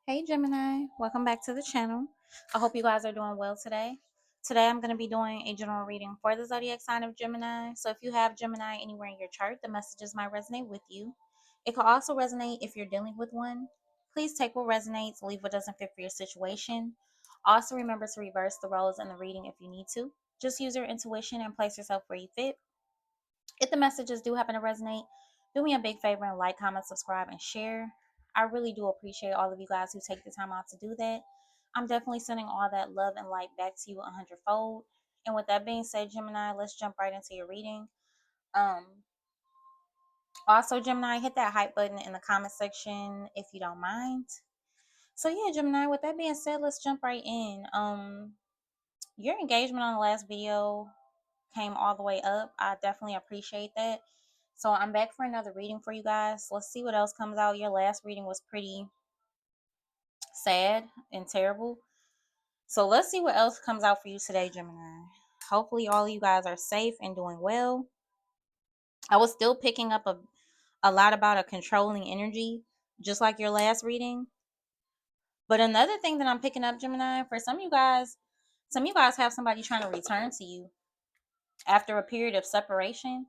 Hey Gemini, welcome back to the channel. I hope you guys are doing well today. Today I'm going to be doing a general reading for the zodiac sign of Gemini. So if you have Gemini anywhere in your chart, the messages might resonate with you. It could also resonate if you're dealing with one. Please take what resonates, leave what doesn't fit for your situation. Also remember to reverse the roles in the reading if you need to. Just use your intuition and place yourself where you fit. If the messages do happen to resonate, do me a big favor and like, comment, subscribe, and share. I really do appreciate all of you guys who take the time out to do that. I'm definitely sending all that love and light back to you 100-fold. And with that being said, Gemini, let's jump right into your reading. Um, Also, Gemini, hit that hype button in the comment section if you don't mind. So yeah, Gemini, with that being said, let's jump right in. Your engagement on the last video came all the way up. I definitely appreciate that. So I'm back for another reading for you guys. Let's see what else comes out. Your last reading was pretty sad and terrible. So let's see what else comes out for you today, Gemini. Hopefully all of you guys are safe and doing well. I was still picking up a lot about a controlling energy, just like your last reading. But another thing that I'm picking up, Gemini, for some of you guys have somebody trying to return to you after a period of separation.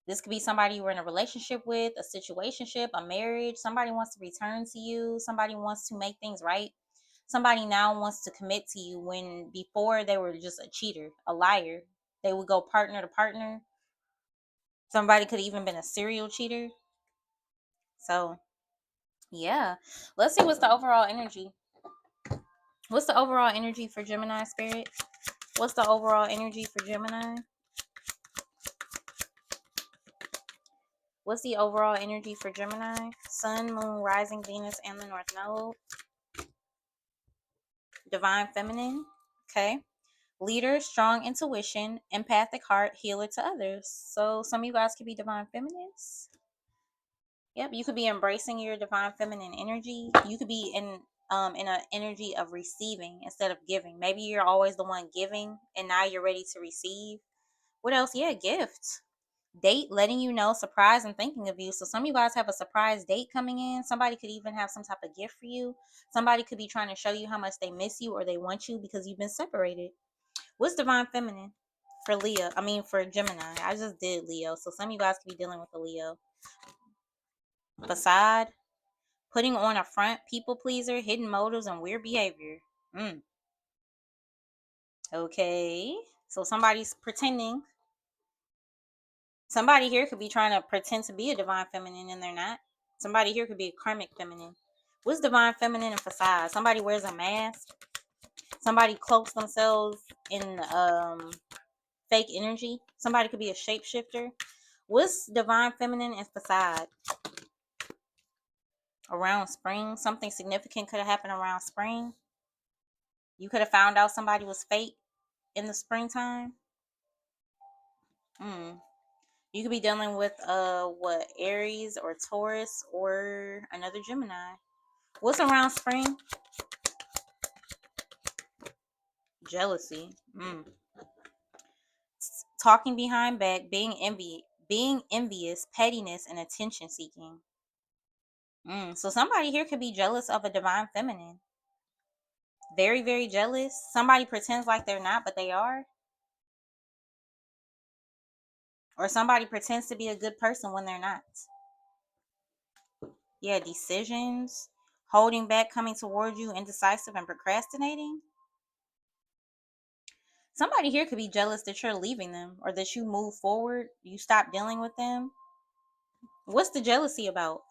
This could be somebody you were in a relationship with, a situationship, a marriage. Somebody wants to return to you. Somebody wants to make things right. Somebody now wants to commit to you when before they were just a cheater, a liar. They would go partner to partner. Somebody could even been a serial cheater. So, yeah. Let's see what's the overall energy. What's the overall energy for Gemini spirit? What's the overall energy for Gemini? What's the overall energy for Gemini? Sun, Moon, Rising, Venus, and the North Node. Divine Feminine. Okay. Leader, strong intuition, empathic heart, healer to others. So some of you guys could be divine feminines. Yep, you could be embracing your divine feminine energy. You could be in an energy of receiving instead of giving. Maybe you're always the one giving and now you're ready to receive. What else? Yeah, gift. Date, letting you know, surprise, and thinking of you. So some of you guys have a surprise date coming in. Somebody could even have some type of gift for you. Somebody could be trying to show you how much they miss you or they want you because you've been separated. What's divine feminine for Leo? I mean for Gemini. I just did Leo. So some of you guys could be dealing with a Leo. Facade, putting on a front, people pleaser, hidden motives, and weird behavior. Okay. So somebody's pretending. Somebody here could be trying to pretend to be a divine feminine and they're not. Somebody here could be a karmic feminine. What's divine feminine and facade? Somebody wears a mask. Somebody cloaks themselves in fake energy. Somebody could be a shapeshifter. What's divine feminine and facade? Around spring, something significant could have happened around spring. You could have found out somebody was fake in the springtime. You could be dealing with what, Aries or Taurus or another Gemini. What's around spring? Jealousy. Talking behind back, being envious, pettiness, and attention seeking. So somebody here could be jealous of a divine feminine. Very, very jealous. Somebody pretends like they're not, but they are. Or somebody pretends to be a good person when they're not. Yeah, decisions, holding back, coming towards you, indecisive, and procrastinating. Somebody here could be jealous that you're leaving them or that you move forward, you stop dealing with them. What's the jealousy about?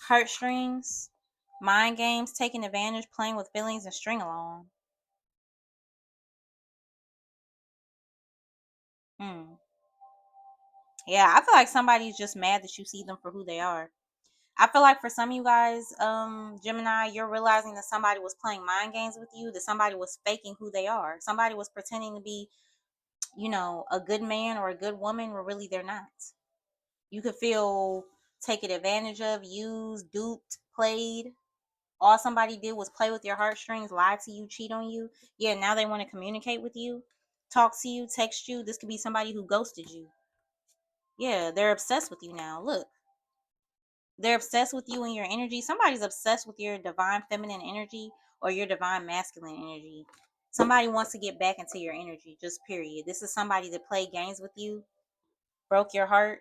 Heartstrings, mind games, taking advantage, playing with feelings, and string along. Hmm. Yeah, I feel like somebody's just mad that you see them for who they are. I feel like for some of you guys, Gemini, you're realizing that somebody was playing mind games with you, that somebody was faking who they are. Somebody was pretending to be, a good man or a good woman where really they're not. You could feel taken advantage of, used, duped, played. All somebody did was play with your heartstrings, lie to you, cheat on you. Yeah, now they want to communicate with you, talk to you, text you. This could be somebody who ghosted you. Yeah, they're obsessed with you now. Look, They're obsessed with you and your energy. Somebody's obsessed with your divine feminine energy or your divine masculine energy. Somebody wants to get back into your energy, just period. This is somebody that played games with you, broke your heart,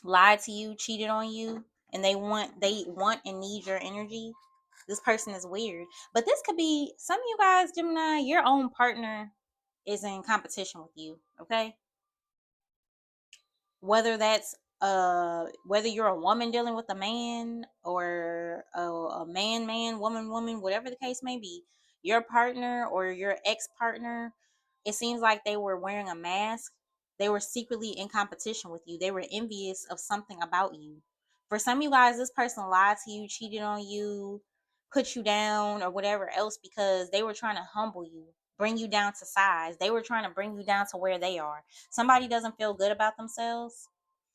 lied to you, cheated on you, and they want and need your energy. This person is weird. But this could be some of you guys, Gemini, your own partner is in competition with you, okay? Whether that's whether you're a woman dealing with a man or a man woman, whatever the case may be, your partner or your ex-partner, it seems like they were wearing a mask. They were secretly in competition with you. They were envious of something about you. For some of you guys, this person lied to you, cheated on you, put you down or whatever else because they were trying to humble you, bring you down to size. They were trying to bring you down to where they are. Somebody doesn't feel good about themselves.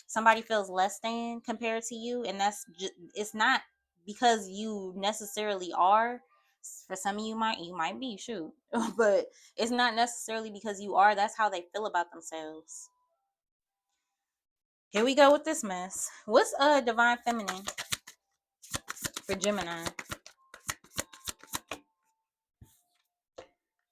Somebody feels less than compared to you, and it's not because you necessarily are. For some of you might be, shoot, but it's not necessarily because you are. That's how they feel about themselves. Here we go with this mess. What's divine feminine for Gemini?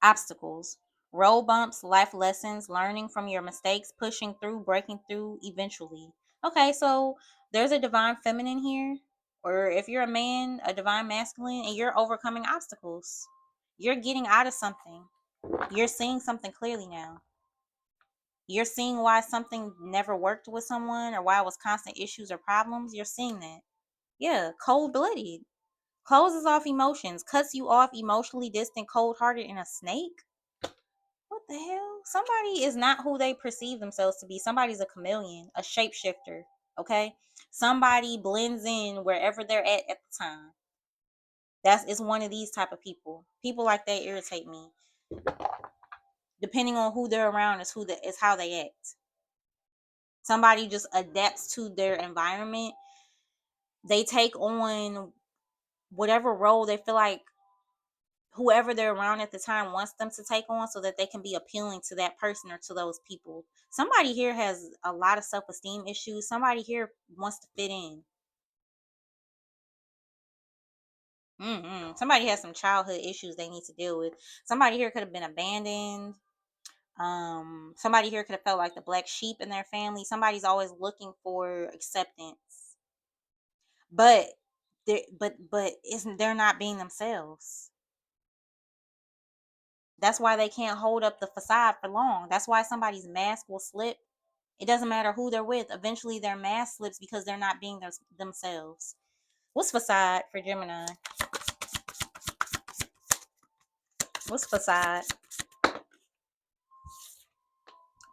Obstacles, road bumps, life lessons, learning from your mistakes, pushing through, breaking through eventually. Okay, so there's a divine feminine here, or if you're a man, a divine masculine, and you're overcoming obstacles. You're getting out of something. You're seeing something clearly now. You're seeing why something never worked with someone or why it was constant issues or problems. You're seeing that. Yeah, cold blooded. Closes off emotions, cuts you off emotionally distant, cold hearted, and a snake. What the hell? Somebody is not who they perceive themselves to be. Somebody's a chameleon, a shapeshifter. Okay? Somebody blends in wherever they're at the time. That's it's one of these type of people. People like that irritate me. Depending on who they're around is how they act. Somebody just adapts to their environment. They take on whatever role they feel like whoever they're around at the time wants them to take on so that they can be appealing to that person or to those people. Somebody here has a lot of self-esteem issues. Somebody here wants to fit in. Somebody has some childhood issues they need to deal with. Somebody here could have been abandoned. Somebody here could have felt like the black sheep in their family. Somebody's always looking for acceptance, but they're not being themselves. That's why they can't hold up the facade for long. That's why somebody's mask will slip. It doesn't matter who they're with. Eventually, their mask slips because they're not being themselves. What's facade for Gemini? What's facade?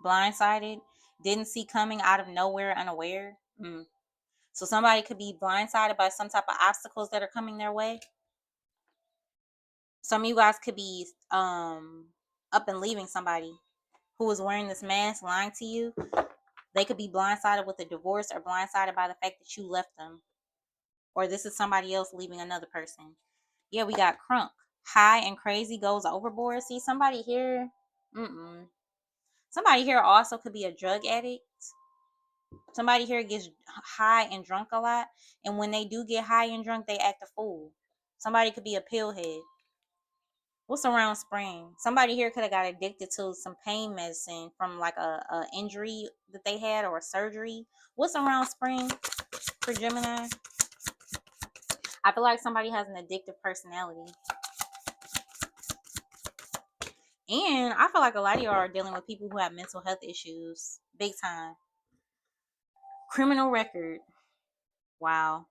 Blindsided. Didn't see coming, out of nowhere, unaware. So somebody could be blindsided by some type of obstacles that are coming their way. Some of you guys could be up and leaving somebody who was wearing this mask, lying to you. They could be blindsided with a divorce or blindsided by the fact that you left them. Or this is somebody else leaving another person. Yeah, we got crunk. High and crazy goes overboard. See, somebody here, somebody here also could be a drug addict. Somebody here gets high and drunk a lot. And when they do get high and drunk, they act a fool. Somebody could be a pillhead. What's around spring? Somebody here could have got addicted to some pain medicine from like a injury that they had or a surgery. What's around spring for Gemini? I feel like somebody has an addictive personality. And I feel like a lot of y'all are dealing with people who have mental health issues. Big time. Criminal record. Wow.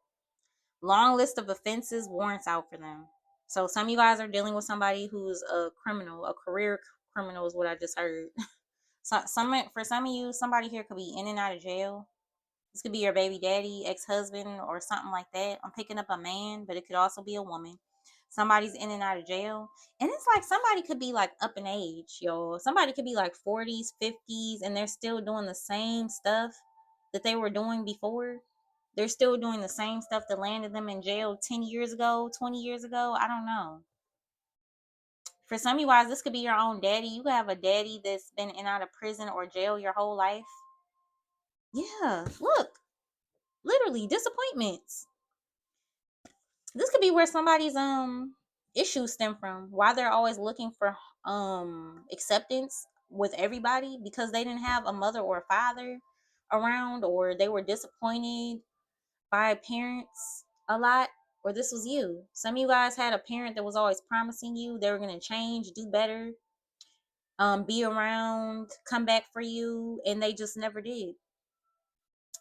Long list of offenses, warrants out for them. So some of you guys are dealing with somebody who's a criminal, a career criminal is what I just heard. So for some of you, somebody here could be in and out of jail. This could be your baby daddy, ex-husband, or something like that. I'm picking up a man, but it could also be a woman. Somebody's in and out of jail. And it's like somebody could be like up in age, y'all. Somebody could be like 40s, 50s, and they're still doing the same stuff that they were doing before. They're still doing the same stuff that landed them in jail 10 years ago, 20 years ago. I don't know. For some of you guys, this could be your own daddy. You could have a daddy that's been in and out of prison or jail your whole life. Yeah, look. Literally, disappointments. This could be where somebody's issues stem from. Why they're always looking for acceptance with everybody because they didn't have a mother or a father around, or they were disappointed by parents a lot, or this was you. Some of you guys had a parent that was always promising you they were going to change, do better, be around, come back for you, and they just never did.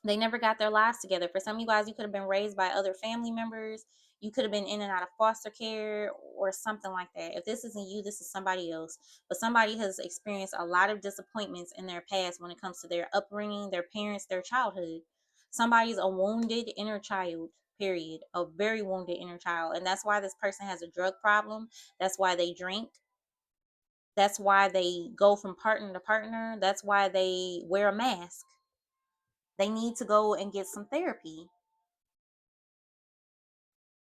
They never got their lives together. For some of you guys, you could have been raised by other family members. You could have been in and out of foster care or something like that. If this isn't you, this is somebody else. But somebody has experienced a lot of disappointments in their past when it comes to their upbringing, their parents, their childhood. Somebody's a wounded inner child, period. A very wounded inner child. And that's why this person has a drug problem. That's why they drink. That's why they go from partner to partner. That's why they wear a mask. They need to go and get some therapy.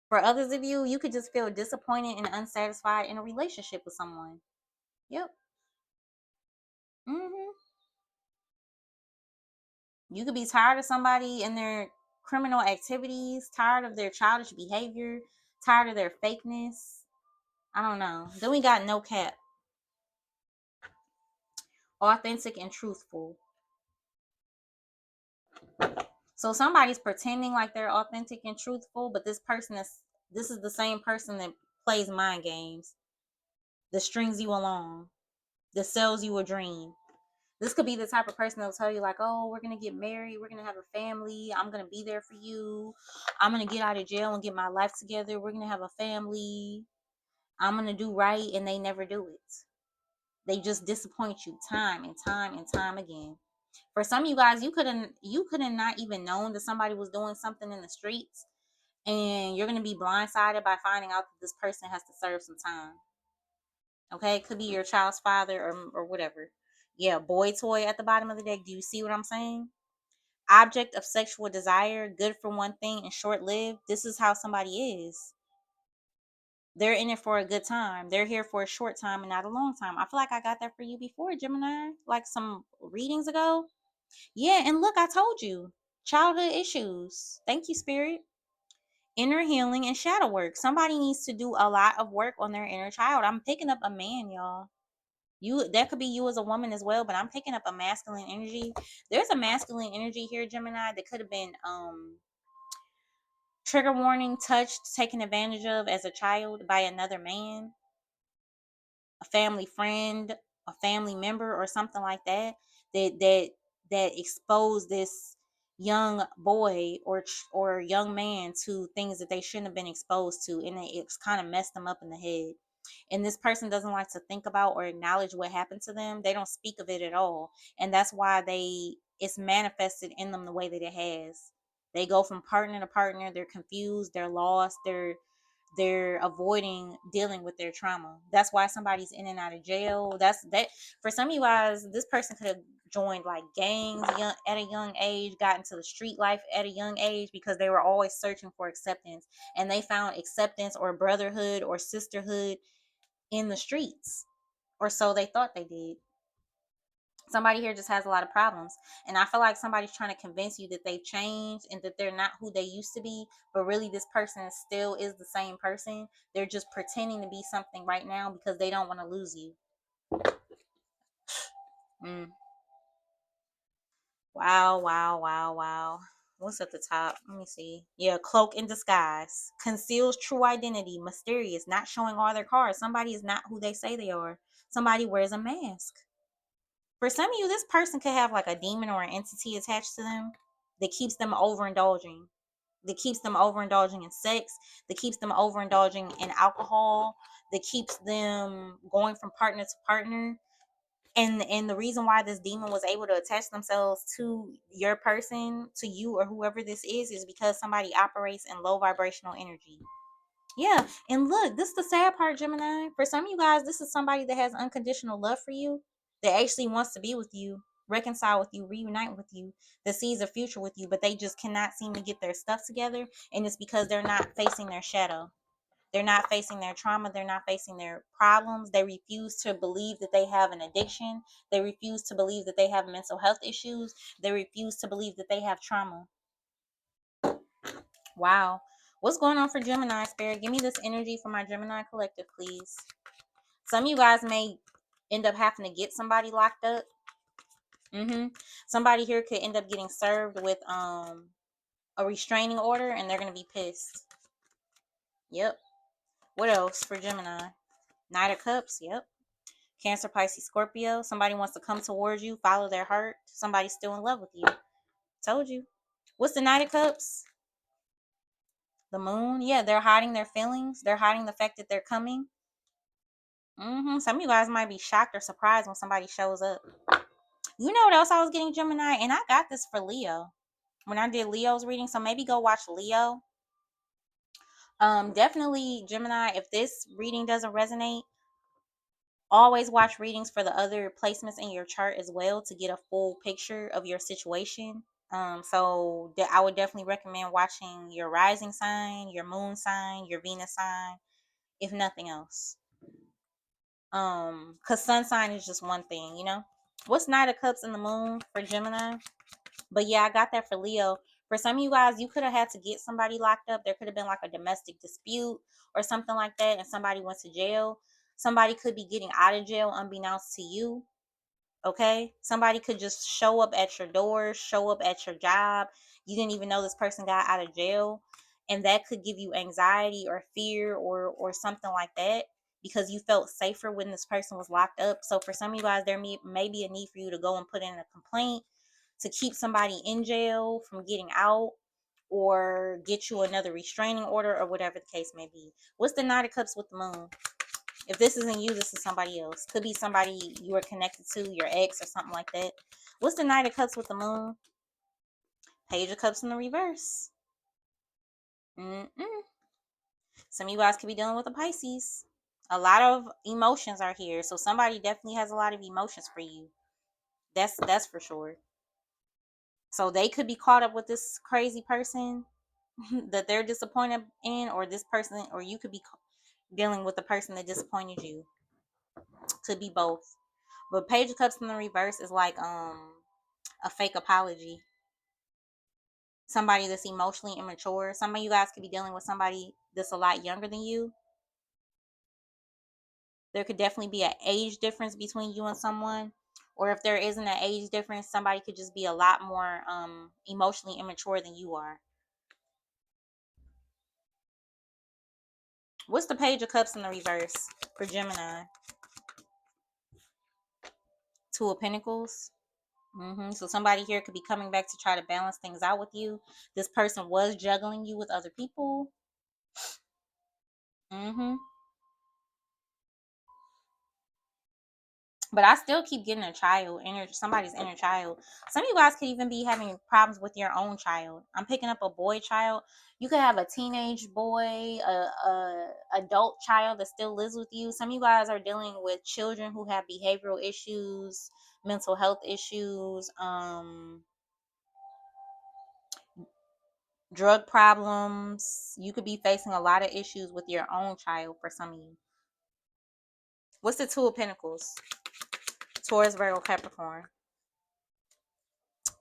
For others of you, you could just feel disappointed and unsatisfied in a relationship with someone. Yep. hmm You could be tired of somebody and their criminal activities, tired of their childish behavior, tired of their fakeness. I don't know. Then we got no cap, authentic and truthful. So somebody's pretending like they're authentic and truthful, but this is the same person that plays mind games, that strings you along, that sells you a dream. This could be the type of person that'll tell you, like, oh, we're going to get married. We're going to have a family. I'm going to be there for you. I'm going to get out of jail and get my life together. We're going to have a family. I'm going to do right. And they never do it. They just disappoint you time and time and time again. For some of you guys, you couldn't not even known that somebody was doing something in the streets. And you're going to be blindsided by finding out that this person has to serve some time. Okay, it could be your child's father or whatever. Yeah, boy toy at the bottom of the deck. Do you see what I'm saying? Object of sexual desire, good for one thing and short lived. This is how somebody is. They're in it for a good time. They're here for a short time and not a long time. I feel like I got that for you before, Gemini, like some readings ago. Yeah, and look, I told you. Childhood issues. Thank you, Spirit. Inner healing and shadow work. Somebody needs to do a lot of work on their inner child. I'm picking up a man, y'all. You, that could be you as a woman as well, but I'm picking up a masculine energy. There's a masculine energy here, Gemini, that could have been trigger warning, touched, taken advantage of as a child by another man, a family friend, a family member, or something like that. That exposed this young boy or young man to things that they shouldn't have been exposed to, and it's kind of messed them up in the head. And this person doesn't like to think about or acknowledge what happened to them. They don't speak of it at all, and that's why it's manifested in them the way that it has. They go from partner to partner. They're confused, they're lost, they're avoiding dealing with their trauma. That's why somebody's in and out of jail. That's that. For some of you guys, this person could have joined like gangs at a young age, got into the street life at a young age because they were always searching for acceptance, and they found acceptance or brotherhood or sisterhood in the streets, or so they thought they did. Somebody here just has a lot of problems, and I feel like somebody's trying to convince you that they've changed and that they're not who they used to be, but really this person still is the same person. They're just pretending to be something right now because they don't want to lose you. mm. Wow, wow, wow, wow. What's at the top? Let me see. Yeah, cloak in disguise conceals true identity, mysterious, not showing all their cards. Somebody is not who they say they are. Somebody wears a mask. For some of you, this person could have like a demon or an entity attached to them that keeps them overindulging, that keeps them overindulging in sex, that keeps them overindulging in alcohol, that keeps them going from partner to partner. And the reason why this demon was able to attach themselves to your person, to you or whoever this is because somebody operates in low vibrational energy. Yeah, and look, this is the sad part, Gemini. For some of you guys, this is somebody that has unconditional love for you, that actually wants to be with you, reconcile with you, reunite with you, that sees a future with you, but they just cannot seem to get their stuff together, and it's because they're not facing their shadow. They're not facing their trauma. They're not facing their problems. They refuse to believe that they have an addiction. They refuse to believe that they have mental health issues. They refuse to believe that they have trauma. Wow. What's going on for Gemini, Spirit? Give me this energy for my Gemini collective, please. Some of you guys may end up having to get somebody locked up. Somebody here could end up getting served with a restraining order, and they're gonna be pissed. Yep. What else for Gemini? Knight of Cups. Yep. Cancer, Pisces, Scorpio. Somebody wants to come towards you, follow their heart. Somebody's still in love with you. Told you. What's the Knight of Cups? The Moon. Yeah, they're hiding their feelings. They're hiding the fact that they're coming. Some of you guys might be shocked or surprised when somebody shows up. You know what else I was getting, Gemini? And I got this for Leo when I did Leo's reading. So maybe go watch Leo. Definitely, Gemini, if this reading doesn't resonate, always watch readings for the other placements in your chart as well to get a full picture of your situation. So I would definitely recommend watching your rising sign, your moon sign, your Venus sign, if nothing else. Because sun sign is just one thing, you know. What's Knight of Cups in the moon for Gemini? But yeah, I got that for Leo. For some of you guys, you could have had to get somebody locked up. There could have been like a domestic dispute or something like that, and somebody went to jail. Somebody could be getting out of jail unbeknownst to you. Okay, somebody could just show up at your door, show up at your job. You didn't even know this person got out of jail, and that could give you anxiety or fear or something like that because you felt safer when this person was locked up. So for some of you guys, there may be a need for you to go and put in a complaint to keep somebody in jail from getting out, or get you another restraining order, or whatever the case may be. What's the Knight of Cups with the moon? If this isn't you, this is somebody else. Could be somebody you are connected to, your ex or something like that. What's the Knight of Cups with the moon? Page of Cups in the reverse. Mm-mm. Some of you guys could be dealing with a Pisces. A lot of emotions are here, so somebody definitely has a lot of emotions for you. That's for sure. So they could be caught up with this crazy person that they're disappointed in, or this person, or you could be dealing with the person that disappointed you. Could be both. But Page of Cups in the reverse is like a fake apology. Somebody that's emotionally immature. Some of you guys could be dealing with somebody that's a lot younger than you. There could definitely be an age difference between you and someone. Or if there isn't an age difference, somebody could just be a lot more emotionally immature than you are. What's the Page of Cups in the reverse for Gemini? Two of Pentacles. So somebody here could be coming back to try to balance things out with you. This person was juggling you with other people. hmm But I still keep getting a child, somebody's inner child. Some of you guys could even be having problems with your own child. I'm picking up a boy child. You could have a teenage boy, a adult child that still lives with you. Some of you guys are dealing with children who have behavioral issues, mental health issues, drug problems. You could be facing a lot of issues with your own child for some of you. What's the Two of Pentacles? Taurus, Virgo, Capricorn.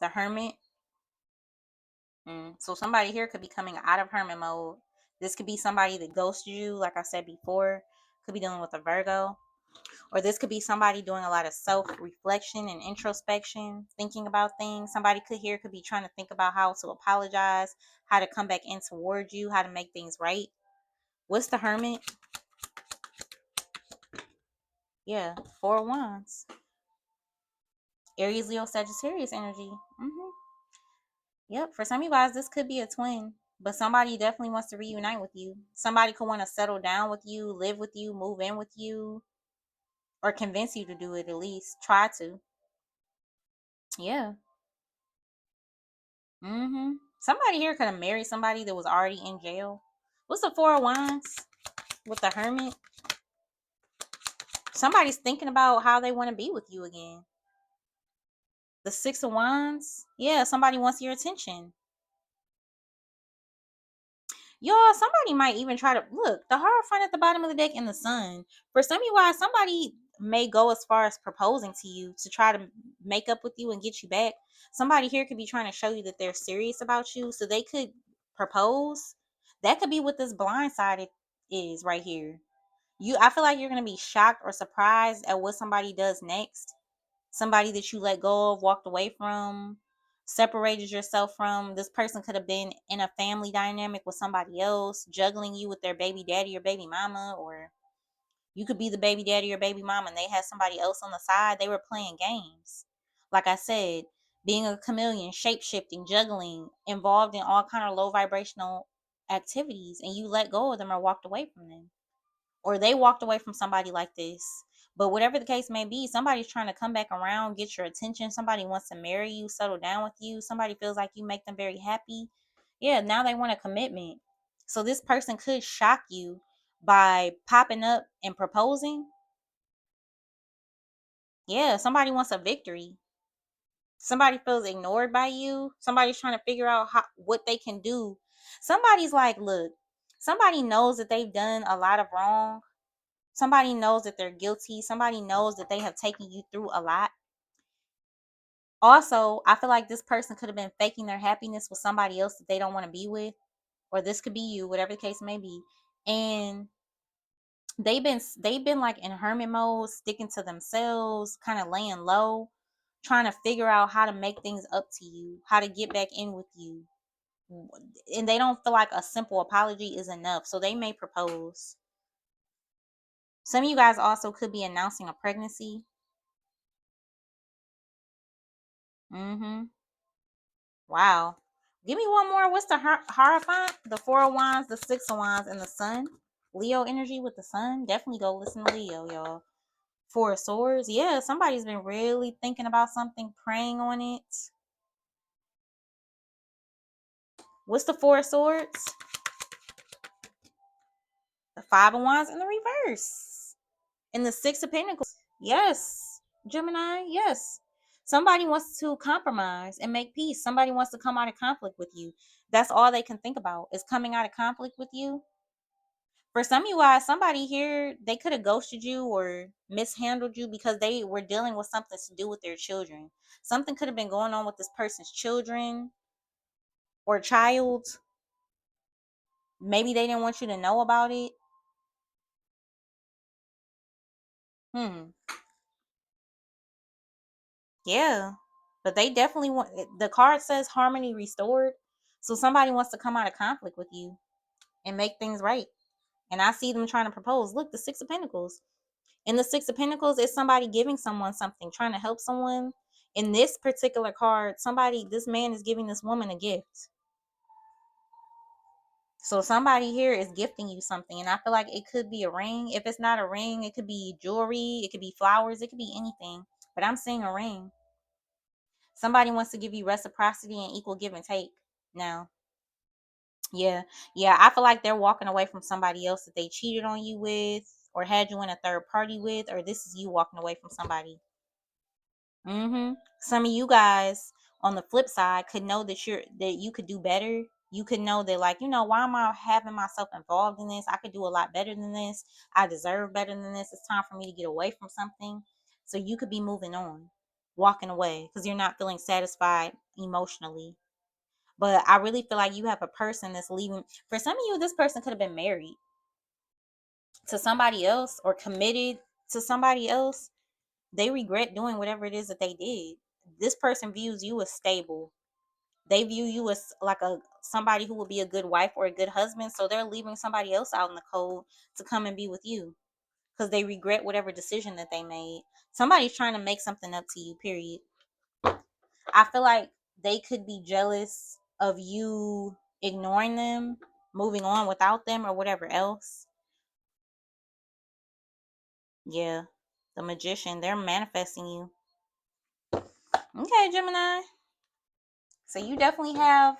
The Hermit. So somebody here could be coming out of hermit mode. This could be somebody that ghosted you, like I said before. Could be dealing with a Virgo. Or this could be somebody doing a lot of self-reflection and introspection, thinking about things. Somebody could be trying to think about how to apologize, how to come back in towards you, how to make things right. What's the Hermit? Yeah, Four of Wands. Aries, Leo, Sagittarius energy. Yep, for some of you guys, this could be a twin, but somebody definitely wants to reunite with you. Somebody could want to settle down with you, live with you, move in with you, or convince you to do it at least. Try to. Yeah. Somebody here could have married somebody that was already in jail. What's the Four of Wands with the Hermit? Somebody's thinking about how they want to be with you again. The Six of Wands. Yeah, somebody wants your attention. Y'all, somebody might even try to look the Hierophant at the bottom of the deck in the Sun. For some of you guys, somebody may go as far as proposing to you to try to make up with you and get you back. Somebody here could be trying to show you that they're serious about you. So they could propose. That could be what this blindsided is right here. I feel like you're gonna be shocked or surprised at what somebody does next. Somebody that you let go of, walked away from, separated yourself from. This person could have been in a family dynamic with somebody else, juggling you with their baby daddy or baby mama, or you could be the baby daddy or baby mama and they had somebody else on the side. They were playing games. Like I said, being a chameleon, shape shifting, juggling, involved in all kind of low vibrational activities, and you let go of them or walked away from them, or they walked away from somebody like this. But whatever the case may be, somebody's trying to come back around, get your attention. Somebody wants to marry you, settle down with you. Somebody feels like you make them very happy. Yeah, now they want a commitment. So this person could shock you by popping up and proposing. Yeah, somebody wants a victory. Somebody feels ignored by you. Somebody's trying to figure out what they can do. Somebody's like, look, somebody knows that they've done a lot of wrong. Somebody knows that they're guilty. Somebody knows that they have taken you through a lot. Also, I feel like this person could have been faking their happiness with somebody else that they don't want to be with, or this could be you, whatever the case may be. And they've been like in hermit mode, sticking to themselves, kind of laying low, trying to figure out how to make things up to you, how to get back in with you. And they don't feel like a simple apology is enough, so they may propose. Some of you guys also could be announcing a pregnancy. Mm-hmm. Wow. Give me one more. What's the Hierophant? The Four of Wands, the Six of Wands, and the Sun. Leo energy with the Sun. Definitely go listen to Leo, y'all. Four of Swords. Yeah, somebody's been really thinking about something, praying on it. What's the Four of Swords? The Five of Wands in the reverse. And the Six of Pentacles. Yes. Gemini, yes. Somebody wants to compromise and make peace. Somebody wants to come out of conflict with you. That's all they can think about is coming out of conflict with you. For some of you guys, somebody here, they could have ghosted you or mishandled you because they were dealing with something to do with their children. Something could have been going on with this person's children or child. Maybe they didn't want you to know about it. Hmm. Yeah. But they definitely want, the card says harmony restored. So somebody wants to come out of conflict with you and make things right. And I see them trying to propose. Look, the Six of Pentacles. In the Six of Pentacles is somebody giving someone something, trying to help someone. In this particular card, this man is giving this woman a gift. So somebody here is gifting you something. And I feel like it could be a ring. If it's not a ring, it could be jewelry. It could be flowers. It could be anything. But I'm seeing a ring. Somebody wants to give you reciprocity and equal give and take now. Yeah. Yeah. I feel like they're walking away from somebody else that they cheated on you with or had you in a third party with, or this is you walking away from somebody. Some of you guys on the flip side could know that you could do better. You could know that, like, why am I having myself involved in this? I could do a lot better than this. I deserve better than this. It's time for me to get away from something. So you could be moving on, walking away because you're not feeling satisfied emotionally. But I really feel like you have a person that's leaving. For some of you, this person could have been married to somebody else or committed to somebody else. They regret doing whatever it is that they did. This person views you as stable. They view you as like a somebody who will be a good wife or a good husband. So they're leaving somebody else out in the cold to come and be with you because they regret whatever decision that they made. Somebody's trying to make something up to you, period. I feel like they could be jealous of you ignoring them, moving on without them, or whatever else. Yeah. The Magician, they're manifesting you. Okay, Gemini. So you definitely have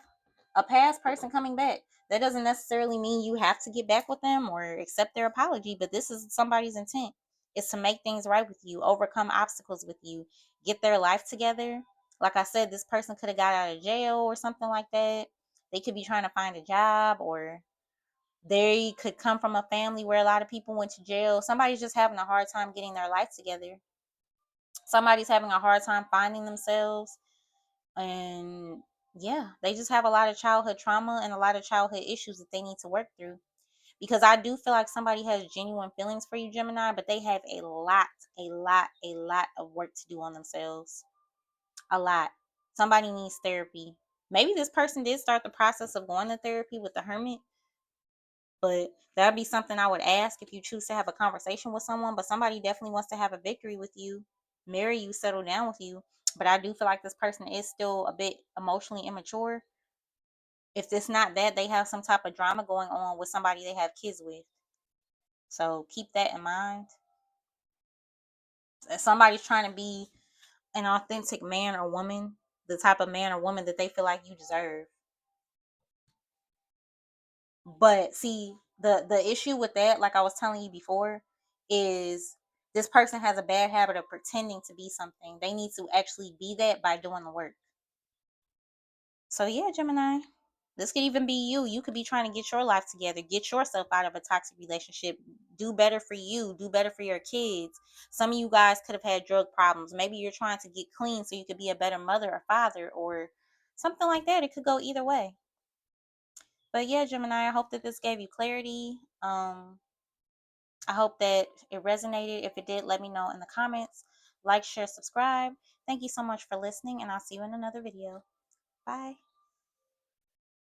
a past person coming back. That doesn't necessarily mean you have to get back with them or accept their apology, but this is somebody's intent. It's to make things right with you, overcome obstacles with you, get their life together. Like I said, this person could have got out of jail or something like that. They could be trying to find a job, or they could come from a family where a lot of people went to jail. Somebody's just having a hard time getting their life together. Somebody's having a hard time finding themselves, and Yeah, they just have a lot of childhood trauma and a lot of childhood issues that they need to work through. Because I do feel like somebody has genuine feelings for you, Gemini, but they have a lot of work to do on themselves. A lot. Somebody needs therapy. Maybe this person did start the process of going to therapy with the hermit, but that'd be something I would ask if you choose to have a conversation with someone. But somebody definitely wants to have a victory with you, marry you, settle down with you. But I do feel like this person is still a bit emotionally immature. If it's not that, they have some type of drama going on with somebody they have kids with. So keep that in mind. If somebody's trying to be an authentic man or woman, the type of man or woman that they feel like you deserve. But see, the issue with that, like I was telling you before, is this person has a bad habit of pretending to be something. They need to actually be that by doing the work. So yeah, Gemini, this could even be you. You could be trying to get your life together, get yourself out of a toxic relationship, do better for you, do better for your kids. Some of you guys could have had drug problems. Maybe you're trying to get clean so you could be a better mother or father or something like that. It could go either way. But yeah, Gemini, I hope that this gave you clarity. I hope that it resonated. If it did, let me know in the comments. Like, share, subscribe. Thank you so much for listening, and I'll see you in another video. Bye.